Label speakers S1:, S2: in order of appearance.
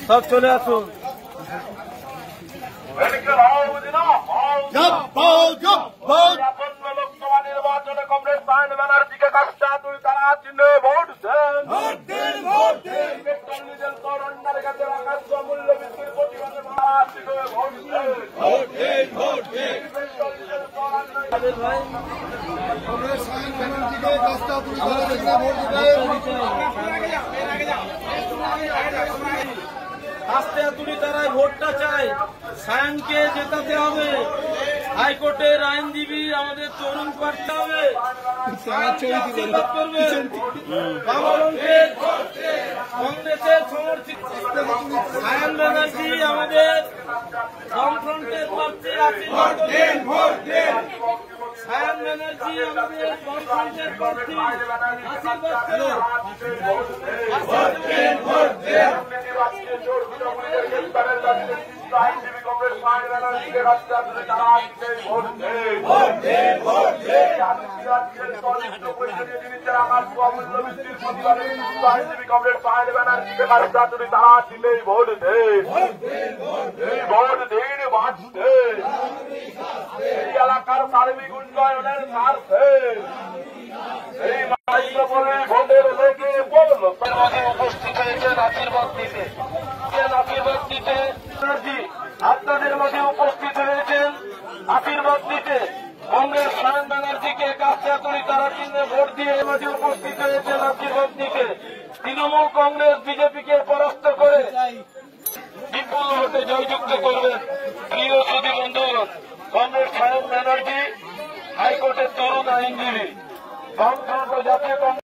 S1: সব চলে আসুন।
S2: লোকসভা নির্বাচনে কংগ্রেস সায়ন ব্যানার্জিকে কাজটা তুই তারা চিহ্নে ভোট দেন। অন্যার কাছে আকাশ মূল্য বৃদ্ধির প্রতিবাদে ভোট দেন।
S3: কংগ্রেস সায়ন ব্যানার্জিকে কাজটা তুই তারা চিহ্নে ভোট দেন।
S1: আস্তে তুলি তারাই ভোটটা চাই, সায়নকে জেতাতে হবে। হাইকোর্টের আইনজীবী আমাদের তরুণ করতে হবে। কংগ্রেসের সমর্থিত সায়ন ব্যানার্জি আমাদের বামফ্রন্টের প্রার্থী, আশীর্বাদ করবেন। সায়ন ব্যানার্জি আমাদের বামফ্রন্টের প্রার্থী, আশীর্বাদ করুন।
S2: আইনজীবী কংগ্রেস সায়ন ব্যানার্জিকে কাজটা তুই তারা চিহ্নে ভোট দেন। আইনজীবী কংগ্রেস সায়ন ব্যানার্জিকে কাজটা তুই তারা চিহ্নে ভোট দেন। ভোট দিন বাঁচতে এই এলাকার সার্বিক উন্নয়নের স্বার্থে এই বলে ভোটের লেগে বললো উপস্থিত হয়েছেন আশীর্বাদ দিতে। আশীর্বাদ দিতে আপনাদের মাঝে উপস্থিত হয়েছেন আশীর্বাদ দিতে কংগ্রেস সায়ন ব্যানার্জিকে কাছাতুরি তারা চিহ্নে ভোট দিয়ে মাঝে উপস্থিত হয়েছেন আশীর্বাদ দিতে। তৃণমূল কংগ্রেস বিজেপিকে পরাস্ত করে বিপুল ভোটে জয়যুক্ত করবেন। প্রিয় সুধী বন্ধুগণ, কংগ্রেস সায়ন ব্যানার্জি হাইকোর্টের তরুণ আইনজীবী, বামফ্রন্ট জাতীয়